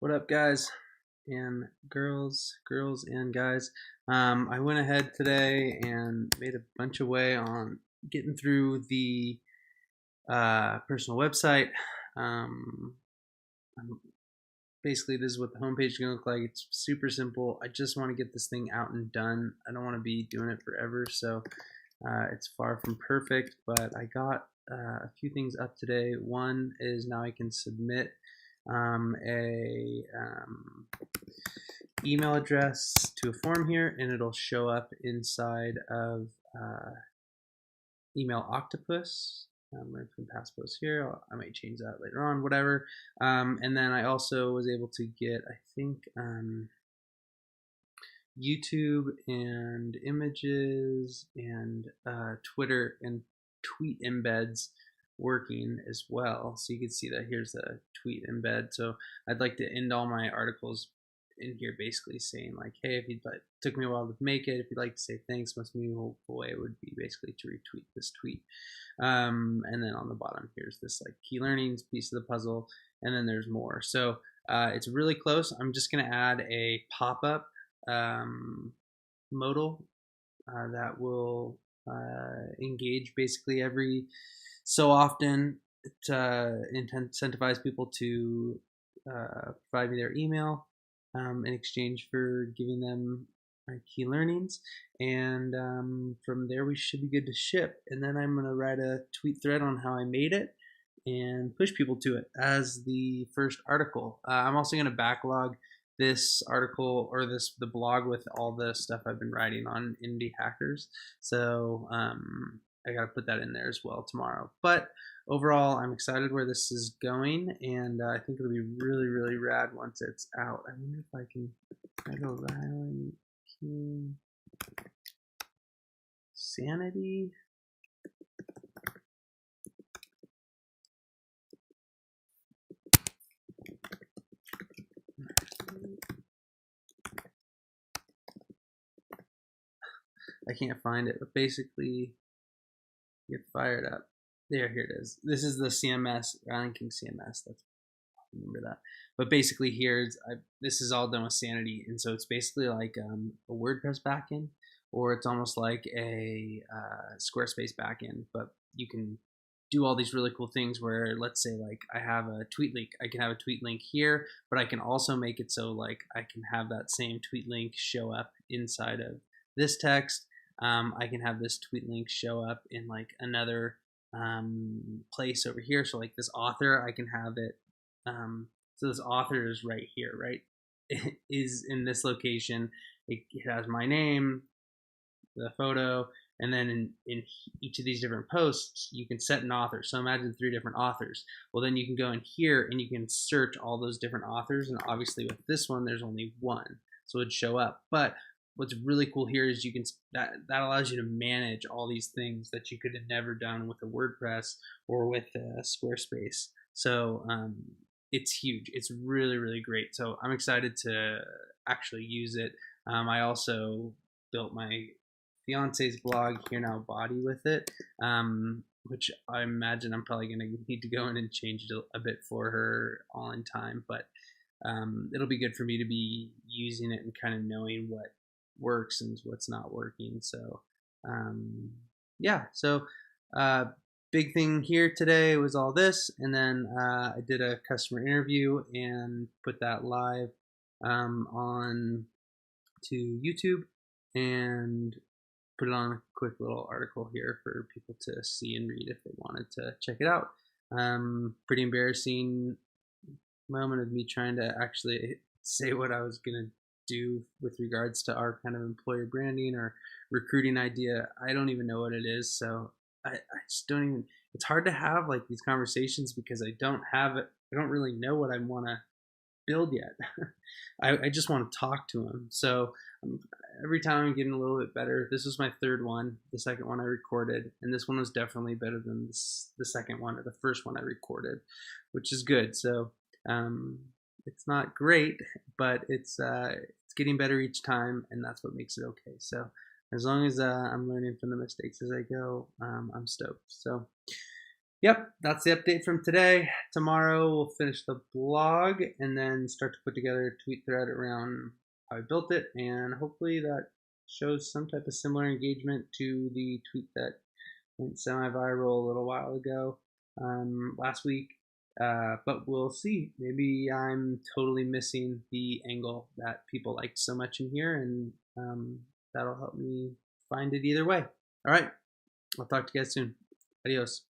What up, guys and girls and guys? I went ahead today and made a bunch of way on getting through the personal website. Um, Basically, this is what the homepage is going to look like. It's super simple. I just want to get this thing out and done. I don't want to be doing it forever, so it's far from perfect, but I got a few things up today. One is now I can submit a email address to a form here, and it'll show up inside of uh, Email Octopus. I'm learning from past posts here. I might change that later on, whatever. And then I also was able to get, I think, YouTube and images and Twitter and tweet embeds working as well. So you can see that here's a tweet embed. So I'd like to end all my articles in here basically saying like, hey, if you'd like, took me a while to make it, if you'd like to say thanks, most meaningful way would be basically to retweet this tweet. And then on the bottom here's this like key learnings piece of the puzzle, and then there's more. So it's really close. I'm just gonna add a pop-up modal that will engage basically every so often to incentivize people to provide me their email in exchange for giving them key learnings. And from there, we should be good to ship. And then I'm going to write a tweet thread on how I made it and push people to it as the first article. I'm also going to backlog this article or the blog with all the stuff I've been writing on indie hackers. So I got to put that in there as well tomorrow. But overall, I'm excited where this is going, and I think it'll be really, really rad once it's out. I wonder if I can. I go Rylan King Sanity. I can't find it, but basically, get fired up. There, here it is. This is the CMS, Rylan King CMS. That's remember that. But basically, this is all done with Sanity, and so it's basically like a WordPress backend, or it's almost like a Squarespace backend. But you can do all these really cool things where, let's say, like I have a tweet link. I can have a tweet link here, but I can also make it so like I can have that same tweet link show up inside of this text. I can have this tweet link show up in like another place over here. So like this author, I can have it. So this author is right here, right? It is in this location. It has my name, the photo, and then in each of these different posts, you can set an author. So imagine 3 different authors. Well, then you can go in here and you can search all those different authors. And obviously with this one, there's only one, so it'd show up. But what's really cool here is you can that allows you to manage all these things that you could have never done with a WordPress or with Squarespace. So it's huge. It's really, really great. So I'm excited to actually use it. I also built my fiance's blog here now body with it, which I imagine I'm probably going to need to go in and change it a bit for her all in time. But it'll be good for me to be using it and kind of knowing what works and what's not working. So yeah, so big thing here today was all this, and then I did a customer interview and put that live on to YouTube and put it on a quick little article here for people to see and read if they wanted to check it out. Pretty embarrassing moment of me trying to actually say what I was gonna do with regards to our kind of employer branding or recruiting idea. I don't even know what it is, so I just don't even. It's hard to have like these conversations because I don't have it. I don't really know what I want to build yet. I just want to talk to him. So every time I'm getting a little bit better. This was my third one. The second one I recorded, and this one was definitely better than the second one or the first one I recorded, which is good. So it's not great, but it's getting better each time, and that's what makes it okay. So as long as I'm learning from the mistakes as I go, I'm stoked. So Yep, that's the update from today. Tomorrow we'll finish the blog and then start to put together a tweet thread around how I built it, and hopefully that shows some type of similar engagement to the tweet that went semi-viral a little while ago last week. But we'll see. Maybe I'm totally missing the angle that people liked so much in here, and that'll help me find it either way. All right, I'll talk to you guys soon. Adios.